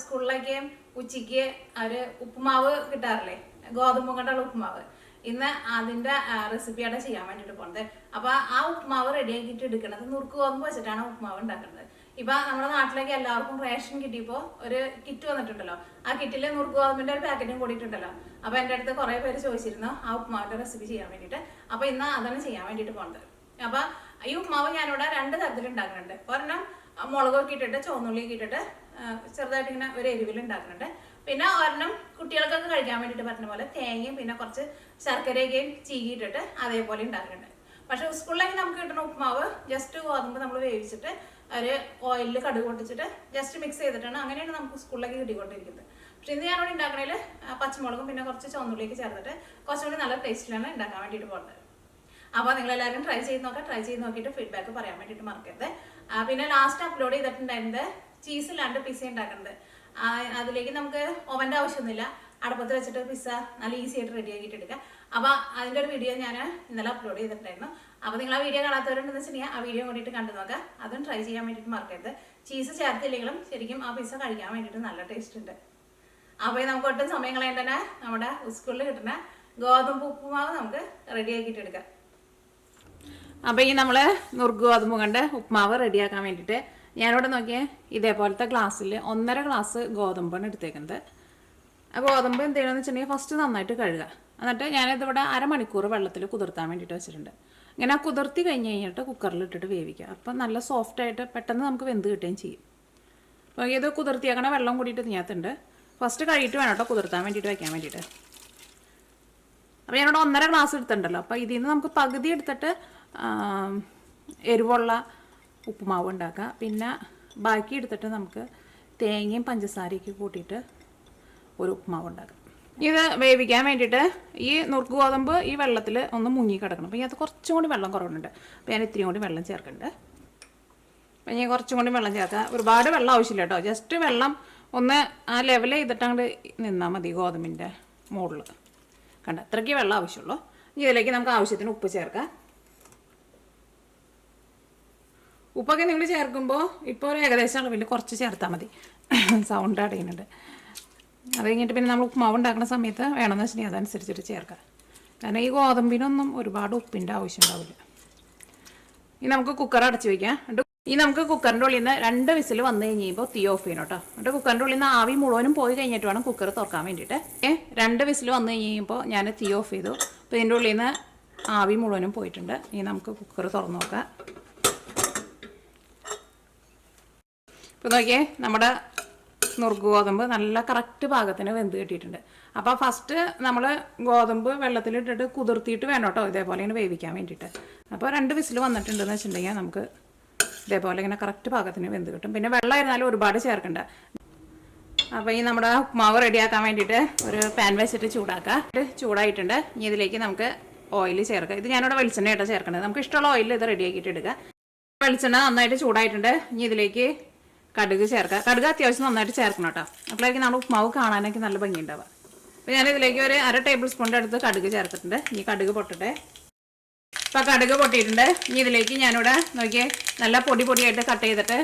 സ്കൂളിലേക്ക് ഉച്ചയ്ക്ക് അവർ ഉപ്പുമാവ് കിട്ടാറില്ലേ, ഗോതമ്പ് കൊണ്ടുള്ള ഉപ്പുമാവ്. ഇന്ന് അതിൻ്റെ റെസിപ്പിയാണ് ചെയ്യാൻ വേണ്ടിയിട്ട് പോകുന്നത്. അപ്പോൾ ആ ഉപ്പുമാവ് റെഡിയാക്കിയിട്ട് എടുക്കുന്നത് നുറുക്ക് ഗോതമ്പ് വെച്ചിട്ടാണ് ഉപ്പുമാവ് ഉണ്ടാക്കുന്നത്. ഇപ്പം നമ്മുടെ നാട്ടിലേക്ക് എല്ലാവർക്കും റേഷൻ കിട്ടിയപ്പോൾ ഒരു കിറ്റ് വന്നിട്ടുണ്ടല്ലോ, ആ കിറ്റിൽ നുറുക്ക് ഗോതമ്പിൻ്റെ ഒരു പാക്കറ്റും കൂടിയിട്ടുണ്ടല്ലോ. അപ്പോൾ എൻ്റെ അടുത്ത് കുറേ പേര് ചോദിച്ചിരുന്നു ആ ഉപ്പുമാവിൻ്റെ റെസിപ്പി ചെയ്യാൻ വേണ്ടിയിട്ട്. അപ്പോൾ ഇന്ന് അതാണ് ചെയ്യാൻ വേണ്ടിയിട്ട് പോകുന്നത്. അപ്പോൾ ഈ ഉപ്പുമാവ് ഞാനിവിടെ 2 തരത്തിൽ ഉണ്ടാക്കുന്നുണ്ട്. ഒരെണ്ണം മുളകൊക്കെ ഇട്ടിട്ട് ചുവന്നുള്ളിയൊക്കെ ഇട്ടിട്ട് ചെറുതായിട്ട് ഇങ്ങനെ ഒരു എരിവിൽ ഉണ്ടാക്കുന്നുണ്ട്. പിന്നെ ഒരെണ്ണം കുട്ടികൾക്കൊക്കെ കഴിക്കാൻ വേണ്ടിയിട്ട് പറഞ്ഞ പോലെ തേങ്ങയും പിന്നെ കുറച്ച് ശർക്കരയൊക്കെയും ചീകിയിട്ടിട്ട് അതേപോലെ ഉണ്ടാക്കുന്നുണ്ട്. പക്ഷെ സ്കൂളിലേക്ക് നമുക്ക് കിട്ടുന്ന ഉപ്പുമാവ് ജസ്റ്റ് ഗോതമ്പ് നമ്മൾ വേവിച്ചിട്ട് ഒരു ഓയിലിൽ കടുക് പൊട്ടിച്ചിട്ട് ജസ്റ്റ് മിക്സ് ചെയ്തിട്ടാണ്, അങ്ങനെയാണ് നമുക്ക് സ്കൂളിലേക്ക് കിട്ടിക്കൊണ്ടിരിക്കുന്നത്. പക്ഷെ ഇന്ന് ഞാനിവിടെ ഉണ്ടാക്കണേൽ പച്ചമുളകും പിന്നെ കുറച്ച് ചുവന്നുള്ളിയൊക്കെ ചേർത്തിട്ട് കുറച്ചുകൂടി നല്ല ടേസ്റ്റിലാണ് ഉണ്ടാക്കാൻ വേണ്ടിയിട്ട് പോകുന്നത്. അപ്പോൾ നിങ്ങളെല്ലാവരും ട്രൈ ചെയ്ത് നോക്കിയിട്ട് ഫീഡ്ബാക്ക് പറയാൻ വേണ്ടിയിട്ട് മറക്കരുത്. പിന്നെ ലാസ്റ്റ് അപ്ലോഡ് ചെയ്തിട്ടുണ്ടായിരുന്നത് ചീസില്ലാണ്ട് പിസ്സ ഉണ്ടാക്കുന്നത്. അതിലേക്ക് നമുക്ക് ഓവൻ്റെ ആവശ്യമൊന്നുമില്ല, അടുപ്പത്ത് വെച്ചിട്ട് പിസ്സ നല്ല ഈസി ആയിട്ട് റെഡി ആക്കിയിട്ട് എടുക്കാം. അപ്പോൾ അതിൻ്റെ ഒരു വീഡിയോ ഞാൻ ഇന്നലെ അപ്ലോഡ് ചെയ്തിട്ടുണ്ടായിരുന്നു. അപ്പോൾ നിങ്ങൾ ആ വീഡിയോ കാണാത്തവരുണ്ടെന്ന് വെച്ചിട്ടുണ്ടെങ്കിൽ ആ വീഡിയോ കൂടിയിട്ട് കണ്ടു നോക്കുക. അതും ട്രൈ ചെയ്യാൻ വേണ്ടിയിട്ട് മറക്കരുത്. ചീസ് ചേർത്തില്ലെങ്കിലും ശരിക്കും ആ പിസ്സ കഴിക്കാൻ വേണ്ടിയിട്ട് നല്ല ടേസ്റ്റ് ഉണ്ട്. അപ്പോൾ നമുക്ക് ഒട്ടും സമയം കളയാൻ തന്നെ നമ്മുടെ സ്കൂളിൽ കിട്ടുന്ന ഗോതമ്പ് ഉപ്പുമാവ് നമുക്ക് റെഡി ആക്കിയിട്ട് എടുക്കാം. അപ്പോൾ ഈ നമ്മൾ നുറുക്ക് ഗോതമ്പ് കൊണ്ട് ഉപ്പുമാവ് റെഡിയാക്കാൻ വേണ്ടിയിട്ട് ഞാനിവിടെ നോക്കിയാൽ ഇതേപോലത്തെ ഗ്ലാസ്സിൽ 1.5 ഗ്ലാസ് ഗോതമ്പാണ് എടുത്തേക്കുന്നത്. ആ ഗോതമ്പ് എന്ത് ചെയ്യണമെന്ന് വെച്ചിട്ടുണ്ടെങ്കിൽ ഫസ്റ്റ് നന്നായിട്ട് കഴുകുക. എന്നിട്ട് ഞാനിതിവിടെ അരമണിക്കൂർ വെള്ളത്തിൽ കുതിർത്താൻ വേണ്ടിയിട്ട് വെച്ചിട്ടുണ്ട്. ഇങ്ങനെ കുതിർത്തി കഴിഞ്ഞിട്ട് കുക്കറിൽ ഇട്ടിട്ട് വേവിക്കുക. അപ്പം നല്ല സോഫ്റ്റായിട്ട് പെട്ടെന്ന് നമുക്ക് വെന്ത് കിട്ടുകയും ചെയ്യും. അപ്പോൾ ഇത് കുതിർത്തിയാക്കണ വെള്ളം കൂടിയിട്ട് ഇതിനകത്തുണ്ട്. ഫസ്റ്റ് കഴുകിയിട്ട് വേണം കേട്ടോ കുതിർത്താൻ വേണ്ടിയിട്ട് വയ്ക്കാൻ വേണ്ടിയിട്ട്. അപ്പോൾ ഞാനിവിടെ 1.5 ഗ്ലാസ് എടുത്തിട്ടുണ്ടല്ലോ. അപ്പോൾ ഇതിൽ നിന്ന് നമുക്ക് പകുതി എടുത്തിട്ട് എരിവുള്ള ഉപ്പുമാവ് ഉണ്ടാക്കുക. പിന്നെ ബാക്കി എടുത്തിട്ട് നമുക്ക് തേങ്ങയും പഞ്ചസാരയൊക്കെ കൂട്ടിയിട്ട് ഒരു ഉപ്പുമാവ് ഉണ്ടാക്കാം. ഇത് വേവിക്കാൻ വേണ്ടിയിട്ട് ഈ നുറുക്ക് ഗോതമ്പ് ഈ വെള്ളത്തിൽ ഒന്ന് മുങ്ങി കിടക്കണം. അപ്പോൾ ഇതിനകത്ത് കുറച്ചും കൂടി വെള്ളം കുറവുണ്ട്. അപ്പോൾ ഞാൻ ഇത്തിരി കൂടി വെള്ളം ചേർക്കുന്നുണ്ട്. അപ്പോൾ ഞാൻ കുറച്ചും കൂടി വെള്ളം ചേർക്കുക. ഒരുപാട് വെള്ളം ആവശ്യമില്ല കേട്ടോ, ജസ്റ്റ് വെള്ളം ഒന്ന് ആ ലെവൽ ചെയ്തിട്ട് അങ്ങോട്ട് നിന്നാൽ മതി ഗോതമ്പിൻ്റെ മുകളിൽ. കണ്ട അത്രയ്ക്ക് വെള്ളം ആവശ്യമുള്ളൂ. ഇതിലേക്ക് നമുക്ക് ആവശ്യത്തിന് ഉപ്പ് ചേർക്കാം. ഉപ്പൊക്കെ നിങ്ങൾ ചേർക്കുമ്പോൾ ഇപ്പോൾ ഒരു ഏകദേശം അളവിൽ കുറച്ച് ചേർത്താൽ മതി. സൗണ്ട് അടയുന്നുണ്ട്. അത് കഴിഞ്ഞിട്ട് പിന്നെ നമ്മൾ ഉപ്പുമാവ് ഉണ്ടാക്കുന്ന സമയത്ത് വേണമെന്ന് വെച്ചിട്ടുണ്ടെങ്കിൽ അതനുസരിച്ചിട്ട് ചേർക്കാം. കാരണം ഈ ഗോതമ്പിനൊന്നും ഒരുപാട് ഉപ്പിൻ്റെ ആവശ്യം ഉണ്ടാവില്ല. ഇനി നമുക്ക് കുക്കർ അടച്ച് വയ്ക്കാം. ഈ നമുക്ക് കുക്കറിൻ്റെ ഉള്ളിൽ നിന്ന് 2 വിസിൽ വന്നു കഴിയുമ്പോൾ തീ ഓഫ് ചെയ്യണം കേട്ടോ. എന്നിട്ട് കുക്കറിൻ്റെ ഉള്ളിൽ നിന്ന് ആവി മുഴുവനും പോയി കഴിഞ്ഞിട്ട് വേണം കുക്കർ തുറക്കാൻ വേണ്ടിയിട്ട്. 2 വിസിൽ വന്നു കഴിയുമ്പോൾ ഞാൻ തീ ഓഫ് ചെയ്തു. അപ്പോൾ ഇതിൻ്റെ ഉള്ളിൽ നിന്ന് ആവി മുഴുവനും പോയിട്ടുണ്ട്. ഇനി നമുക്ക് കുക്കർ തുറന്ന് നോക്കാം. ഇപ്പോൾ നോക്കിയേ നമ്മുടെ നുറുക്ക് ഗോതമ്പ് നല്ല കറക്റ്റ് പാകത്തിന് വെന്ത് കിട്ടിയിട്ടുണ്ട്. അപ്പോൾ ഫസ്റ്റ് നമ്മൾ ഗോതമ്പ് വെള്ളത്തിലിട്ടിട്ട് കുതിർത്തിയിട്ട് വേണം കേട്ടോ ഇതേപോലെ ഇങ്ങനെ വേവിക്കാൻ വേണ്ടിയിട്ട്. അപ്പോൾ 2 വിസിൽ വന്നിട്ടുണ്ടെന്ന് വെച്ചിട്ടുണ്ടെങ്കിൽ നമുക്ക് ഇതേപോലെ ഇങ്ങനെ കറക്റ്റ് പാകത്തിന് വെന്ത് കിട്ടും. പിന്നെ വെള്ളം ആയിരുന്നാലും ഒരുപാട് ചേർക്കണ്ട. അപ്പോൾ ഈ നമ്മുടെ ഉപ്പുമാവ് റെഡിയാക്കാൻ വേണ്ടിയിട്ട് ഒരു പാൻ വെച്ചിട്ട് ചൂടാക്കുക. ചൂടായിട്ടുണ്ട്. ഇനി ഇതിലേക്ക് നമുക്ക് ഓയിൽ ചേർക്കുക. ഇത് ഞാനിവിടെ വെളിച്ചെണ്ണയായിട്ട് ചേർക്കേണ്ടത്. നമുക്ക് ഇഷ്ടമുള്ള ഓയിൽ ഇത് റെഡിയാക്കിയിട്ട് എടുക്കുക. വെളിച്ചെണ്ണ നന്നായിട്ട് ചൂടായിട്ടുണ്ട്. ഇനി ഇതിലേക്ക് കടുക് ചേർക്കുക. കടുക് അത്യാവശ്യം നന്നായിട്ട് ചേർക്കണം കേട്ടോ. അപ്പോഴേക്കും നമ്മുടെ ഉപ്പുമാവ് കാണാനൊക്കെ നല്ല ഭംഗിയുണ്ടാവുക. അപ്പോൾ ഞാനിതിലേക്ക് ഒരു 1/2 ടേബിൾ സ്പൂണിൻ്റെ അടുത്ത് കടുക് ചേർത്തിട്ടുണ്ട്. ഇനി കടുക് പൊട്ടട്ടെ. അപ്പോൾ കടുക് പൊട്ടിയിട്ടുണ്ട്. ഇനി ഇതിലേക്ക് ഞാനിവിടെ നോക്കിയേ നല്ല പൊടിയായിട്ട് കട്ട് ചെയ്തിട്ട്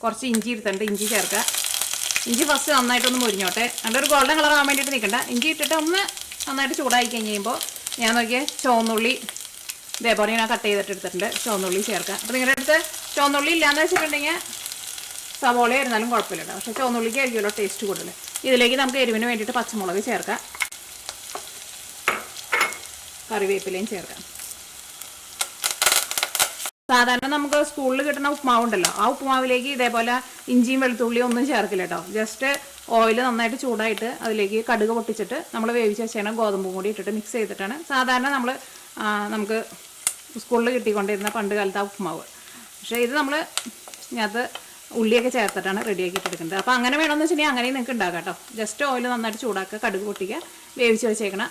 കുറച്ച് ഇഞ്ചി എടുത്തിട്ടുണ്ട്. ഇഞ്ചി ചേർക്കുക. ഇഞ്ചി ഫസ്റ്റ് നന്നായിട്ടൊന്ന് മുരിഞ്ഞോട്ടെ. നല്ലൊരു ഗോൾഡൻ കളർ ആകാൻ വേണ്ടിയിട്ട് നിൽക്കണ്ട. ഇഞ്ചി ഇട്ടിട്ട് ഒന്ന് നന്നായിട്ട് ചൂടായി കഴിയുമ്പോൾ ഞാൻ നോക്കിയേ ചുവന്നുള്ളി ഇതേപോലെ ഞാൻ കട്ട് ചെയ്തിട്ട് എടുത്തിട്ടുണ്ട്. ചുവന്നുള്ളി ചേർക്കുക. അപ്പോൾ നിങ്ങളുടെ അടുത്ത് ചുവന്നുള്ളി ഇല്ലയെന്ന് വെച്ചിട്ടുണ്ടെങ്കിൽ സവോള ആയിരുന്നാലും കുഴപ്പമില്ല കേട്ടോ. പക്ഷേ ചുവന്നുള്ളിക്ക് ആയിരിക്കുമല്ലോ ടേസ്റ്റ് കൂടുതൽ. ഇതിലേക്ക് നമുക്ക് എരിവിന് വേണ്ടിയിട്ട് പച്ചമുളക് ചേർക്കാം. കറിവേപ്പിലയും ചേർക്കാം. സാധാരണ നമുക്ക് സ്കൂളിൽ കിട്ടുന്ന ഉപ്പുമാവുണ്ടല്ലോ, ആ ഉപ്പുമാവിലേക്ക് ഇതേപോലെ ഇഞ്ചിയും വെളുത്തുള്ളിയും ഒന്നും ചേർക്കില്ല കേട്ടോ. ജസ്റ്റ് ഓയിൽ നന്നായിട്ട് ചൂടായിട്ട് അതിലേക്ക് കടുക് പൊട്ടിച്ചിട്ട് നമ്മൾ വേവിച്ച് വെച്ചാൽ ഗോതമ്പും കൂടി ഇട്ടിട്ട് മിക്സ് ചെയ്തിട്ടാണ് സാധാരണ നമുക്ക് സ്കൂളിൽ കിട്ടിക്കൊണ്ടിരുന്ന പണ്ട് കാലത്ത് ആ ഉപ്പുമാവ്. പക്ഷേ ഇത് നമ്മൾ ഇതിനകത്ത് ഉള്ളിയൊക്കെ ചേർത്തിട്ടാണ് റെഡിയാക്കിയിട്ട് എടുക്കുന്നത്. അപ്പോൾ അങ്ങനെ വേണമെന്ന് വെച്ചിട്ടുണ്ടെങ്കിൽ അങ്ങനെയും നിങ്ങൾക്ക് ഉണ്ടാക്കാം കേട്ടോ. ജസ്റ്റ് ഓയിൽ നന്നായിട്ട് ചൂടാക്കുക, കടുക് പൊട്ടിക്കുക, വേവിച്ച് വെച്ചേക്കണം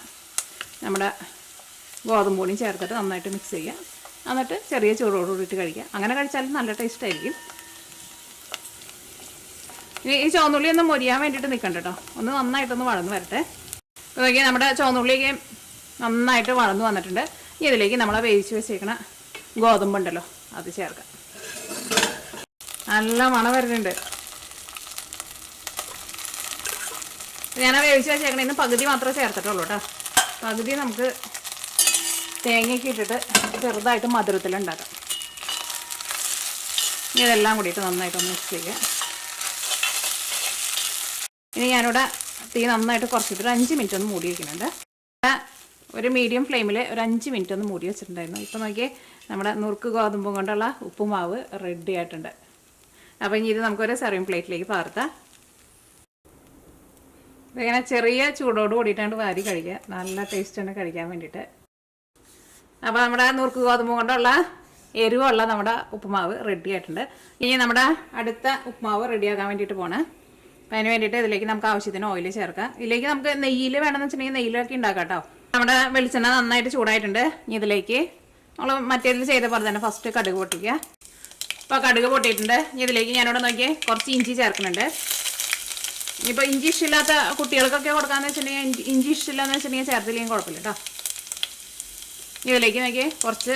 നമ്മുടെ ഗോതമ്പ് പൊടിയും ചേർത്തിട്ട് നന്നായിട്ട് മിക്സ് ചെയ്യുക. എന്നിട്ട് ചെറിയ ചൂടോടുകൂടിയിട്ട് കഴിക്കുക. അങ്ങനെ കഴിച്ചാലും നല്ല ടേസ്റ്റ് ആയിരിക്കും. ഈ ചുവന്നുള്ളി ഒന്ന് മൊരിയാൻ വേണ്ടിയിട്ട് നിൽക്കണ്ട കേട്ടോ. ഒന്ന് നന്നായിട്ടൊന്ന് വളർന്ന് വരട്ടെ. അപ്പോൾ നോക്കിയാൽ നമ്മുടെ ചുവന്നുള്ളിയൊക്കെ നന്നായിട്ട് വളർന്ന് വന്നിട്ടുണ്ട്. ഇതിലേക്ക് നമ്മൾ വേവിച്ച് വെച്ചേക്കണ ഗോതമ്പുണ്ടല്ലോ അത് ചേർക്കാം. നല്ല മണം വരുന്നുണ്ട്. ഞാൻ വേവിച്ച് വെച്ചേക്കണേന്ന് പകുതി മാത്രമേ ചേർത്തിട്ടുള്ളൂ കേട്ടോ. പകുതി നമുക്ക് തേങ്ങയൊക്കെ ഇട്ടിട്ട് ചെറുതായിട്ട് മധുരത്തിലുണ്ടാക്കാം. ഇതെല്ലാം കൂടിയിട്ട് നന്നായിട്ടൊന്ന് മിക്സ് ചെയ്യുക. ഇനി ഞാനിവിടെ തീ നന്നായിട്ട് കുറച്ചിട്ട് ഒരു 5 മിനിറ്റ് ഒന്ന് മൂടി വയ്ക്കുന്നുണ്ട്. ഒരു മീഡിയം ഫ്ലെയിമിൽ ഒരു 5 മിനിറ്റ് ഒന്ന് മൂടി വെച്ചിട്ടുണ്ടായിരുന്നു. ഇപ്പോൾ നോക്കിയേ നമ്മുടെ നുറുക്ക് ഗോതമ്പും കൊണ്ടുള്ള ഉപ്പുമാവ് റെഡി ആയിട്ടുണ്ട്. അപ്പോൾ ഇനി ഇത് നമുക്കൊരു സെർവിങ് പ്ലേറ്റിലേക്ക് പകർത്താം. ഇങ്ങനെ ചെറിയ ചൂടോട് കൂടിയിട്ടാണ് വാരി കഴിക്കുക. നല്ല ടേസ്റ്റാണ് കഴിക്കാൻ വേണ്ടിയിട്ട്. അപ്പോൾ നമ്മുടെ നുറുക്ക് ഗോതമ്പ് കൊണ്ടുള്ള എരിവുള്ള നമ്മുടെ ഉപ്പുമാവ് റെഡി ആയിട്ടുണ്ട്. ഇനി നമ്മുടെ അടുത്ത ഉപ്പുമാവ് റെഡിയാക്കാൻ വേണ്ടിയിട്ട് പോകണം. അപ്പം അതിന് വേണ്ടിയിട്ട് ഇതിലേക്ക് നമുക്ക് ആവശ്യത്തിന് ഓയിൽ ചേർക്കാം. ഇതിലേക്ക് നമുക്ക് നെയ്യിൽ വേണമെന്ന് വെച്ചിട്ടുണ്ടെങ്കിൽ നെയ്യിലൊക്കെ ഉണ്ടാക്കാം കേട്ടോ. നമ്മുടെ വെളിച്ചെണ്ണ നന്നായിട്ട് ചൂടായിട്ടുണ്ട്. ഇനി ഇതിലേക്ക് നമ്മൾ മറ്റേതിൽ ചെയ്ത പോലെ തന്നെ ഫസ്റ്റ് കടുക് പൊട്ടിക്കുക. അപ്പോൾ കടുക് പൊട്ടിയിട്ടുണ്ട്. ഇനി ഇതിലേക്ക് ഞാനിവിടെ നോക്കിയേ കുറച്ച് ഇഞ്ചി ചേർക്കുന്നുണ്ട്. ഇപ്പോൾ ഇഞ്ചി ഇഷ്ടമില്ലാത്ത കുട്ടികൾക്കൊക്കെ കൊടുക്കാമെന്ന് വെച്ചിട്ടുണ്ടെങ്കിൽ ഇഞ്ചി ഇഷ്ടമില്ലാന്ന് വെച്ചിട്ടുണ്ടെങ്കിൽ ചേർത്തില്ലെങ്കിൽ കുഴപ്പമില്ല കേട്ടോ. ഇതിലേക്ക് നോക്കിയേ കുറച്ച്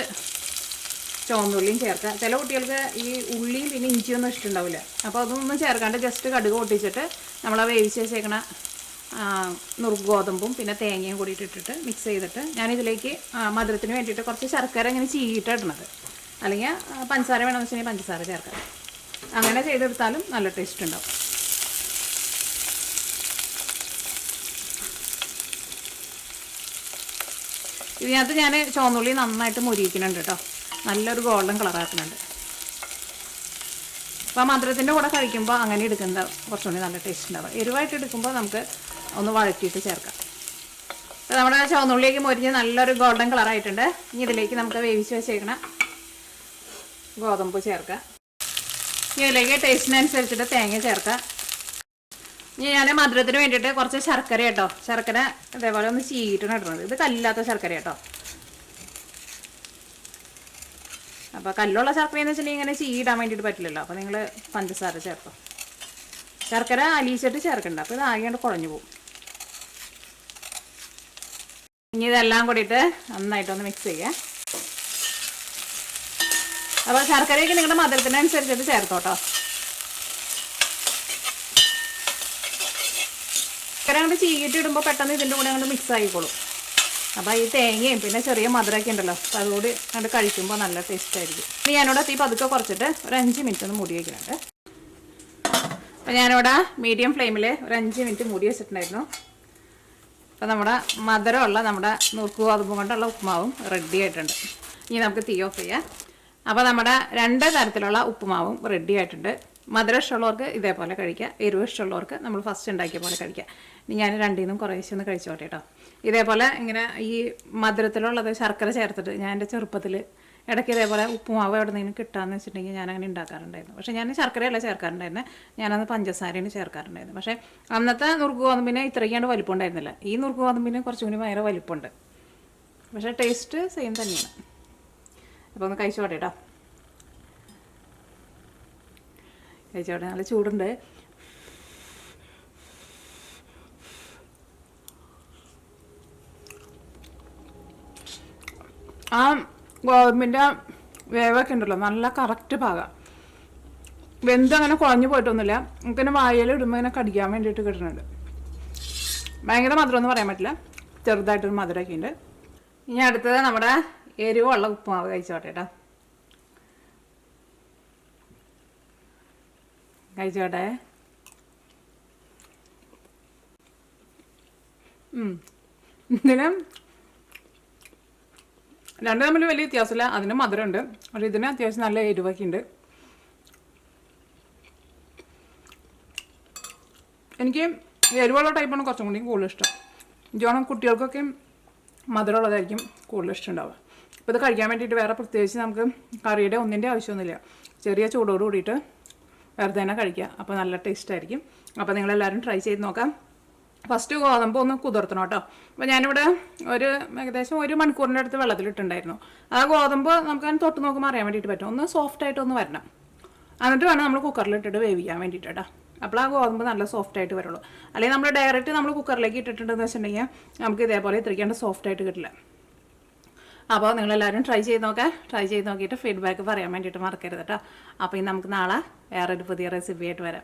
ചുവന്നുള്ളിയും ചേർക്കുക. ചില കുട്ടികൾക്ക് ഈ ഉള്ളിയും പിന്നെ ഇഞ്ചിയൊന്നും ഇഷ്ടമുണ്ടാവില്ല. അപ്പോൾ അതൊന്നും ചേർക്കാണ്ട് ജസ്റ്റ് കടുക് പൊട്ടിച്ചിട്ട് നമ്മൾ വേവിച്ച് വെച്ചേക്കണ നുറുക്ക് ഗോതമ്പും പിന്നെ തേങ്ങയും കൂടി ഇട്ടിട്ട് മിക്സ് ചെയ്തിട്ട് ഞാനിതിലേക്ക് മധുരത്തിന് വേണ്ടിയിട്ട് കുറച്ച് ശർക്കര ഇങ്ങനെ ചീയിട്ട് ഇടുന്നത്. അല്ലെങ്കിൽ പഞ്ചസാര വേണമെന്ന് വെച്ചിട്ടുണ്ടെങ്കിൽ പഞ്ചസാര ചേർക്കാം. അങ്ങനെ ചെയ്തെടുത്താലും നല്ല ടേസ്റ്റ് ഉണ്ടാവും. ഇതിനകത്ത് ഞാൻ ചുവന്നുള്ളി നന്നായിട്ട് മുരിയിക്കുന്നുണ്ട് കേട്ടോ. നല്ലൊരു ഗോൾഡൻ കളറാക്കുന്നുണ്ട്. അപ്പോൾ മധുരത്തിൻ്റെ കൂടെ കഴിക്കുമ്പോൾ അങ്ങനെ എടുക്കുന്നത് കുറച്ചുകൂടി നല്ല ടേസ്റ്റ് ഉണ്ടാവും. എരിവായിട്ട് എടുക്കുമ്പോൾ നമുക്ക് ഒന്ന് വഴറ്റിയിട്ട് ചേർക്കാം. അപ്പോൾ നമ്മുടെ ചുവന്നുള്ളിലേക്ക് മുരിഞ്ഞ് നല്ലൊരു ഗോൾഡൻ കളറായിട്ടുണ്ട്. ഇനി ഇതിലേക്ക് നമുക്ക് വേവിച്ച് വെച്ചേക്കണം ഗോതമ്പ് ചേർക്കാം. ഇനി ഇതിലേക്ക് ടേസ്റ്റിനനുസരിച്ചിട്ട് തേങ്ങ ചേർക്കാം. ഇനി ഞാൻ മധുരത്തിന് വേണ്ടിയിട്ട് കുറച്ച് ശർക്കര കേട്ടോ. ശർക്കര ഇതേപോലെ ഒന്ന് ചീയിട്ടാണ് ഇടുന്നത്. ഇത് കല്ലില്ലാത്ത ശർക്കര കേട്ടോ. അപ്പോൾ കല്ലുള്ള ശർക്കരയെന്ന് വെച്ചിട്ടുണ്ടെങ്കിൽ ഇങ്ങനെ ചീയിടാൻ വേണ്ടിയിട്ട് പറ്റില്ലല്ലോ. അപ്പോൾ നിങ്ങൾ പഞ്ചസാര ചേർത്തോ. ശർക്കര അലിയിച്ചിട്ട് ചേർക്കണ്ട. അപ്പോൾ ഇത് ആകെയാണ്ട് കുഴഞ്ഞു പോകും. ഇനി ഇതെല്ലാം കൂടിയിട്ട് നന്നായിട്ടൊന്ന് മിക്സ് ചെയ്യുക. അപ്പോൾ ശർക്കരയൊക്കെ നിങ്ങളുടെ മധുരത്തിനനുസരിച്ചിട്ട് ചേർത്തോട്ടോ. ശർക്കര അങ്ങോട്ട് ചീകിട്ട് ഇടുമ്പോൾ പെട്ടെന്ന് ഇതിൻ്റെ കൂടെ അങ്ങോട്ട് മിക്സ് ആയിക്കോളും. അപ്പോൾ ഈ തേങ്ങയും പിന്നെ ചെറിയ മധുരമൊക്കെ ഉണ്ടല്ലോ, അപ്പോൾ അതുകൂടി അങ്ങോട്ട് കഴിക്കുമ്പോൾ നല്ല ടേസ്റ്റ് ആയിരിക്കും. ഇനി ഞാനിവിടെ തീ പതുക്കെ കുറച്ചിട്ട് ഒരു 5 മിനിറ്റ് ഒന്ന് മൂടി വയ്ക്കുന്നുണ്ട്. അപ്പോൾ ഞാനിവിടെ മീഡിയം ഫ്ലെയിമിൽ ഒരു 5 മിനിറ്റ് മൂടി വെച്ചിട്ടുണ്ടായിരുന്നു. അപ്പോൾ നമ്മുടെ മധുരമുള്ള നമ്മുടെ നുറുക്ക് ഗോതമ്പ് കൊണ്ടുള്ള ഉപ്പുമാവും റെഡി ആയിട്ടുണ്ട്. ഇനി നമുക്ക് തീ ഓഫ് ചെയ്യാം. അപ്പോൾ നമ്മുടെ 2 തരത്തിലുള്ള ഉപ്പുമാവും റെഡി ആയിട്ടുണ്ട്. മധുരം ഇഷ്ടമുള്ളവർക്ക് ഇതേപോലെ കഴിക്കുക, എരിവ് ഇഷ്ടമുള്ളവർക്ക് നമ്മൾ ഫസ്റ്റ് ഉണ്ടാക്കിയ പോലെ കഴിക്കുക. ഇനി ഞാൻ രണ്ടിൽ നിന്നും കുറേശ്ശെ ഒന്ന് കഴിച്ചോട്ടെ കേട്ടോ. ഇതേപോലെ ഇങ്ങനെ ഈ മധുരത്തിലുള്ളത് ശർക്കര ചേർത്തിട്ട് ഞാൻ എൻ്റെ ചെറുപ്പത്തിൽ ഇടയ്ക്ക് ഇതേപോലെ ഉപ്പുമാവ് എവിടെ നിന്നും കിട്ടാമെന്ന് വെച്ചിട്ടുണ്ടെങ്കിൽ ഞാൻ അങ്ങനെ ഉണ്ടാക്കാറുണ്ടായിരുന്നു. പക്ഷേ ഞാൻ ശർക്കരയല്ല ചേർക്കാറുണ്ടായിരുന്നു, ഞാനന്ന് പഞ്ചസാരയാണ് ചേർക്കാറുണ്ടായിരുന്നു. പക്ഷേ അന്നത്തെ നുറുക്ക് ഗോതമ്പിന് ഇത്രയ്ക്കാണ്ട് വലിപ്പം ഉണ്ടായിരുന്നില്ല. ഈ നുറുക്ക് ഗോതമ്പിന് കുറച്ചും കൂടി ഭയങ്കര വലിപ്പമുണ്ട്. പക്ഷേ ടേസ്റ്റ് സെയിം തന്നെയാണ്. അപ്പോൾ ഒന്ന് കഴിച്ചോട്ടെ കേട്ടോ. കഴിച്ചോട്ടെ, നല്ല ചൂടുണ്ട്. ആ ഗോതമ്പിൻ്റെ വേവൊക്കെ ഉണ്ടല്ലോ നല്ല കറക്റ്റ് പാകം. വെന്തങ്ങനെ കുഴഞ്ഞു പോയിട്ടൊന്നുമില്ല. നമുക്കിങ്ങനെ വായയിൽ ഇടുമ്പോൾ ഇങ്ങനെ കടിക്കാൻ വേണ്ടിയിട്ട് കിട്ടുന്നുണ്ട്. ഭയങ്കര മധുരമൊന്നും പറയാൻ പറ്റില്ല, ചെറുതായിട്ടൊരു മധുരമൊക്കെ ഉണ്ട്. ഇനി അടുത്തത് നമ്മുടെ എരിവുള്ള ഉപ്പുമാവ് കഴിച്ചോട്ടെ കേട്ടോ. കഴിച്ചോട്ടെ. ഇതിന് രണ്ടും തമ്മിൽ വലിയ വ്യത്യാസമില്ല. അതിന് മധുരമുണ്ട്, പക്ഷേ ഇതിന് അത്യാവശ്യം നല്ല എരിവൊക്കെ ഉണ്ട്. എനിക്ക് എരിവുള്ള ടൈപ്പാണ് കുറച്ചും കൂടി കൂടുതൽ ഇഷ്ടം. ജോണം കുട്ടികൾക്കൊക്കെ മധുരമുള്ളതായിരിക്കും കൂടുതൽ ഇഷ്ടം ഉണ്ടാവുക. അപ്പോൾ ഇത് കഴിക്കാൻ വേണ്ടിയിട്ട് വേറെ പ്രത്യേകിച്ച് നമുക്ക് കറിയുടെ ഒന്നിൻ്റെ ആവശ്യമൊന്നുമില്ല. ചെറിയ ചൂടോട് കൂടിയിട്ട് വെറുതെ തന്നെ കഴിക്കുക. അപ്പോൾ നല്ല ടേസ്റ്റ് ആയിരിക്കും. അപ്പോൾ നിങ്ങളെല്ലാവരും ട്രൈ ചെയ്ത് നോക്കാം. ഫസ്റ്റ് ഗോതമ്പ് ഒന്ന് കുതിർത്തണം കേട്ടോ. അപ്പോൾ ഞാനിവിടെ ഏകദേശം 1 മണിക്കൂറിൻ്റെ അടുത്ത് വെള്ളത്തിലിട്ടുണ്ടായിരുന്നു. ആ ഗോതമ്പ് നമുക്ക് അതിന് തൊട്ട് നോക്കുമ്പോൾ അറിയാൻ വേണ്ടിയിട്ട് പറ്റും. ഒന്ന് സോഫ്റ്റായിട്ടൊന്ന് വരണം. എന്നിട്ട് വേണം നമ്മൾ കുക്കറിലിട്ടിട്ട് വേവിക്കാൻ വേണ്ടിയിട്ട് കേട്ടോ. അപ്പോൾ ആ ഗോതമ്പ് നല്ല സോഫ്റ്റായിട്ട് വരുള്ളൂ. അല്ലെങ്കിൽ നമ്മൾ ഡയറക്റ്റ് നമ്മൾ കുക്കറിലേക്ക് ഇട്ടിട്ടുണ്ടെന്ന് വെച്ചിട്ടുണ്ടെങ്കിൽ നമുക്ക് ഇതേപോലെ ഇത്രയ്ക്കാണ്ട് സോഫ്റ്റായിട്ട് കിട്ടില്ല. അപ്പോൾ നിങ്ങളെല്ലാവരും ട്രൈ ചെയ്ത് നോക്കാം. ട്രൈ ചെയ്ത് നോക്കിയിട്ട് ഫീഡ്ബാക്ക് പറയാൻ വേണ്ടിയിട്ട് മറക്കരുത് കേട്ടോ. അപ്പോൾ ഇനി നമുക്ക് നാളെ വേറൊരു പുതിയ റെസിപ്പി ആയിട്ട് വരാം.